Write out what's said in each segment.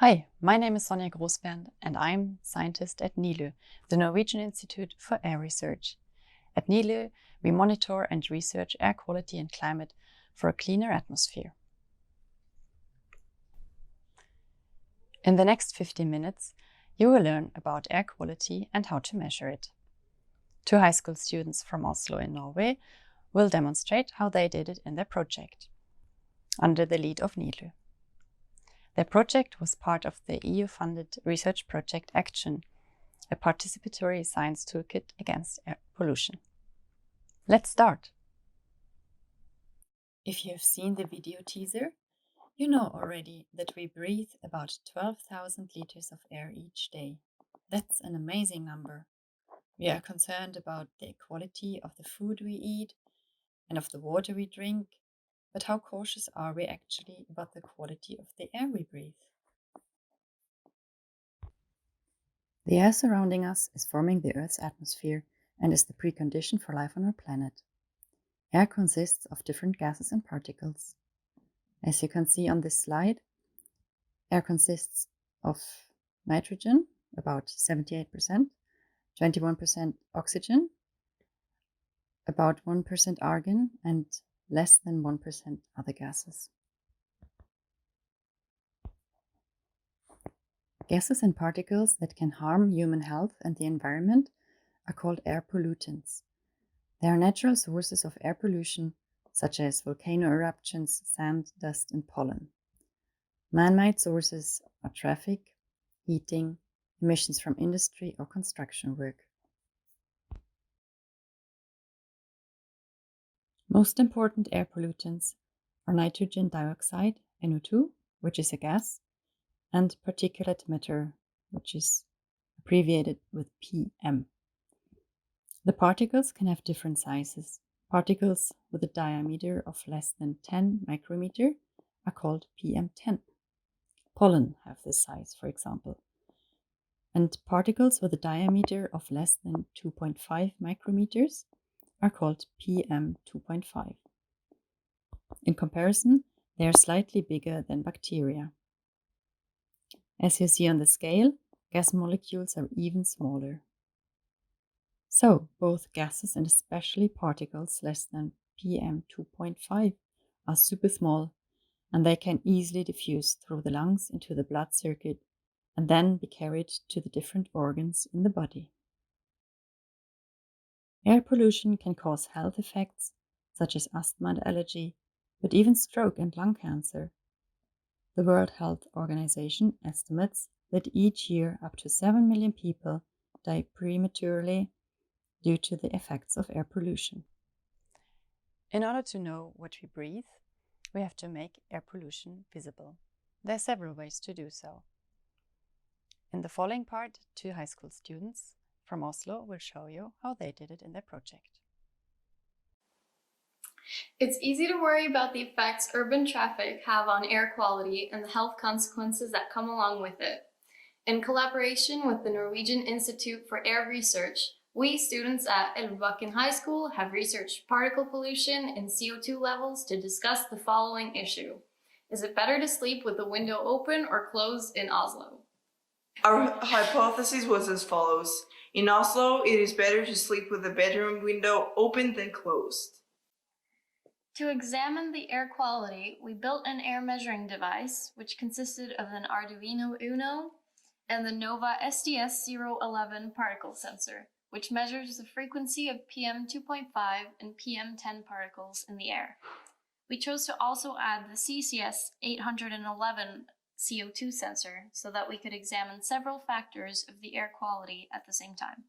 Hi, my name is Sonja Grossberndt and I'm scientist at NILU, the Norwegian Institute for Air Research. At NILU, we monitor and research air quality and climate for a cleaner atmosphere. In the next 15 minutes, you will learn about air quality and how to measure it. Two high school students from Oslo in Norway will demonstrate how they did it in their project, under the lead of NILU. Their project was part of the EU-funded research project Action, a participatory science toolkit against air pollution. Let's start. If you have seen the video teaser, you know already that we breathe about 12,000 liters of air each day. That's an amazing number. We are concerned about the quality of the food we eat and of the water we drink, but how cautious are we actually about the quality of the air we breathe? The air surrounding us is forming the Earth's atmosphere and is the precondition for life on our planet. Air consists of different gases and particles. As you can see on this slide, air consists of nitrogen, about 78%, 21% oxygen, about 1% argon, and less than 1% other gases. Gases and particles that can harm human health and the environment are called air pollutants. They are natural sources of air pollution, such as volcano eruptions, sand, dust, and pollen. Man-made sources are traffic, heating, emissions from industry or construction work. Most important air pollutants are nitrogen dioxide, NO2, which is a gas, and particulate matter, which is abbreviated with PM. The particles can have different sizes. Particles with a diameter of less than 10 micrometer are called PM10. Pollen have this size, for example. And particles with a diameter of less than 2.5 micrometers are called PM2.5. In comparison, they are slightly bigger than bacteria. As you see on the scale, gas molecules are even smaller. So, both gases and especially particles less than PM2.5 are super small, and they can easily diffuse through the lungs into the blood circuit and then be carried to the different organs in the body. Air pollution can cause health effects such as asthma and allergy, but even stroke and lung cancer. The World Health Organization estimates that each year up to 7 million people die prematurely due to the effects of air pollution. In order to know what we breathe, we have to make air pollution visible. There are several ways to do so. In the following part, two high school students from Oslo will show you how they did it in their project. It's easy to worry about the effects urban traffic have on air quality and the health consequences that come along with it. In collaboration with the Norwegian Institute for Air Research, we students at Elvebakken High School have researched particle pollution and CO2 levels to discuss the following issue. Is it better to sleep with the window open or closed in Oslo? Our hypothesis was as follows. In Oslo, it is better to sleep with the bedroom window open than closed. To examine the air quality, we built an air measuring device, which consisted of an Arduino Uno and the Nova SDS011 particle sensor, which measures the frequency of PM2.5 and PM10 particles in the air. We chose to also add the CCS811 CO2 sensor so that we could examine several factors of the air quality at the same time.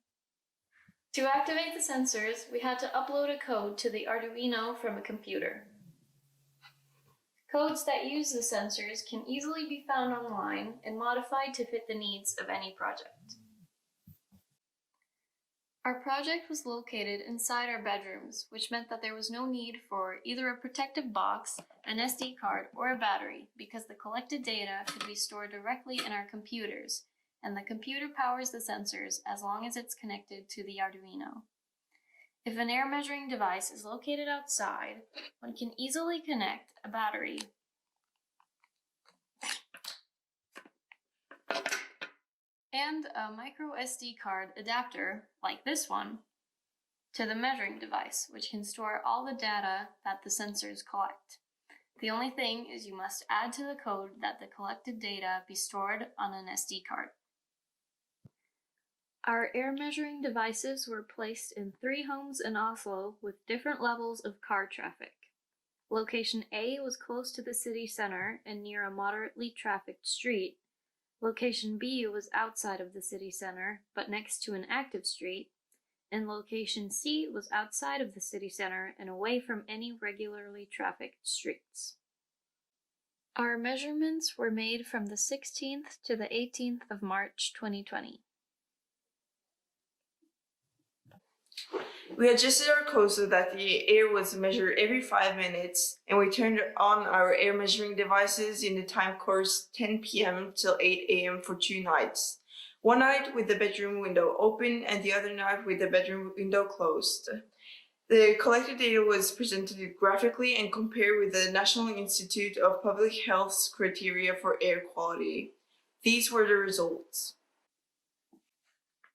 To activate the sensors, we had to upload a code to the Arduino from a computer. Codes that use the sensors can easily be found online and modified to fit the needs of any project. Our project was located inside our bedrooms, which meant that there was no need for either a protective box, an SD card, or a battery, because the collected data could be stored directly in our computers, and the computer powers the sensors as long as it's connected to the Arduino. If an air measuring device is located outside, one can easily connect a battery and a micro SD card adapter, like this one, to the measuring device, which can store all the data that the sensors collect. The only thing is you must add to the code that the collected data be stored on an SD card. Our air measuring devices were placed in 3 homes in Oslo with different levels of car traffic. Location A was close to the city center and near a moderately trafficked street. Location B was outside of the city center, but next to an active street. And location C was outside of the city center and away from any regularly trafficked streets. Our measurements were made from the 16th to the 18th of March 2020. We adjusted our code so that the air was measured every 5 minutes, and we turned on our air measuring devices in the time course 10 p.m. till 8 a.m. for 2 nights. One night with the bedroom window open and the other night with the bedroom window closed. The collected data was presented graphically and compared with the National Institute of Public Health's criteria for air quality. These were the results.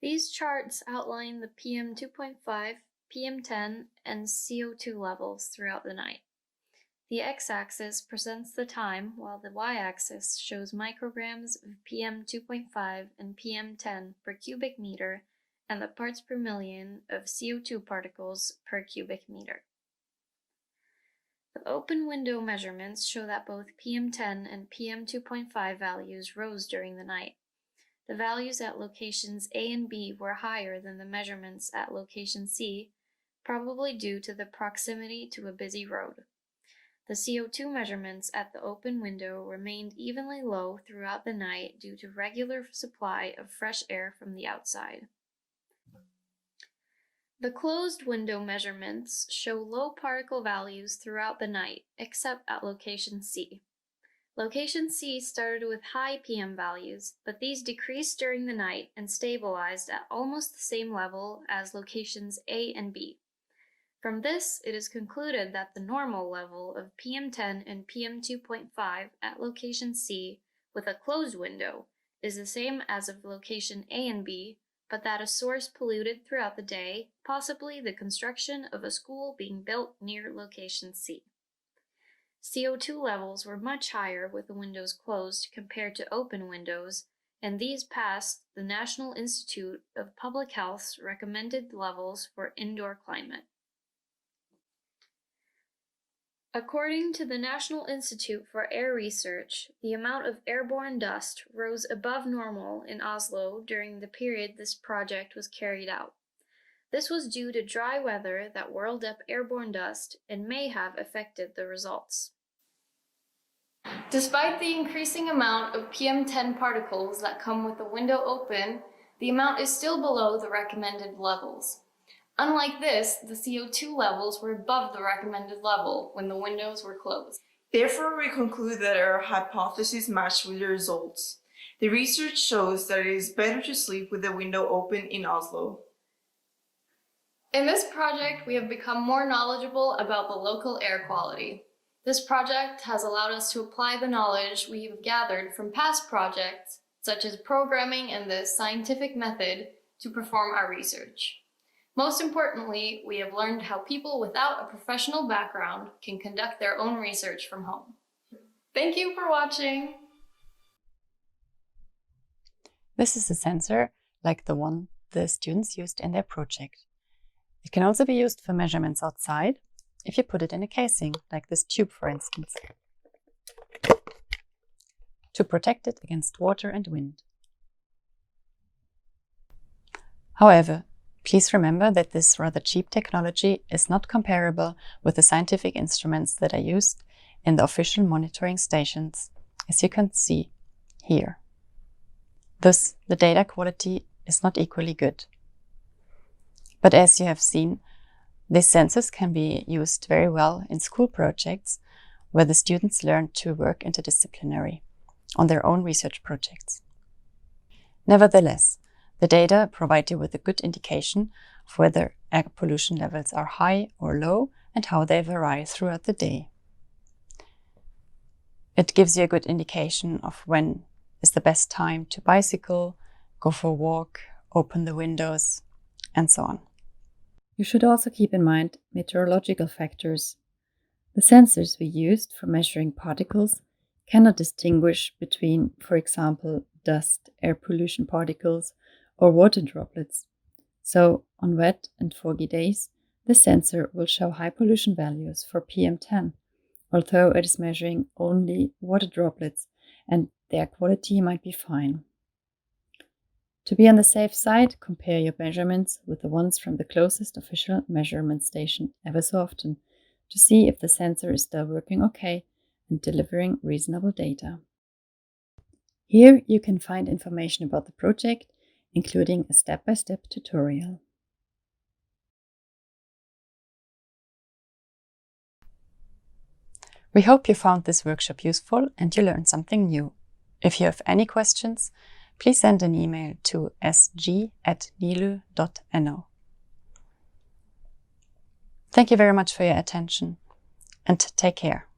These charts outline the PM2.5, PM10, and CO2 levels throughout the night. The x-axis presents the time, while the y-axis shows micrograms of PM2.5 and PM10 per cubic meter and the parts per million of CO2 particles per cubic meter. The open window measurements show that both PM10 and PM2.5 values rose during the night. The values at locations A and B were higher than the measurements at location C, probably due to the proximity to a busy road. The CO2 measurements at the open window remained evenly low throughout the night due to regular supply of fresh air from the outside. The closed window measurements show low particle values throughout the night, except at location C. Location C started with high PM values, but these decreased during the night and stabilized at almost the same level as locations A and B. From this, it is concluded that the normal level of PM10 and PM2.5 at location C with a closed window is the same as of location A and B, but that a source polluted throughout the day, possibly the construction of a school being built near location C. CO2 levels were much higher with the windows closed compared to open windows, and these passed the National Institute of Public Health's recommended levels for indoor climate. According to the National Institute for Air Research, the amount of airborne dust rose above normal in Oslo during the period this project was carried out. This was due to dry weather that whirled up airborne dust and may have affected the results. Despite the increasing amount of PM10 particles that come with the window open, the amount is still below the recommended levels. Unlike this, the CO2 levels were above the recommended level when the windows were closed. Therefore, we conclude that our hypothesis matched with the results. The research shows that it is better to sleep with the window open in Oslo. In this project, we have become more knowledgeable about the local air quality. This project has allowed us to apply the knowledge we have gathered from past projects, such as programming and the scientific method, to perform our research. Most importantly, we have learned how people without a professional background can conduct their own research from home. Thank you for watching! This is a sensor like the one the students used in their project. It can also be used for measurements outside, if you put it in a casing, like this tube for instance, to protect it against water and wind. However, please remember that this rather cheap technology is not comparable with the scientific instruments that are used in the official monitoring stations, as you can see here. Thus, the data quality is not equally good. But as you have seen, these sensors can be used very well in school projects where the students learn to work interdisciplinary on their own research projects. Nevertheless, the data provide you with a good indication of whether air pollution levels are high or low and how they vary throughout the day. It gives you a good indication of when is the best time to bicycle, go for a walk, open the windows, and so on. You should also keep in mind meteorological factors. The sensors we used for measuring particles cannot distinguish between, for example, dust, air pollution particles, or water droplets. So, on wet and foggy days, the sensor will show high pollution values for PM10, although it is measuring only water droplets and the air quality might be fine. To be on the safe side, compare your measurements with the ones from the closest official measurement station ever so often to see if the sensor is still working okay and delivering reasonable data. Here you can find information about the project, including a step-by-step tutorial. We hope you found this workshop useful and you learned something new. If you have any questions, please send an email to sg@nilu.no. Thank you very much for your attention and take care.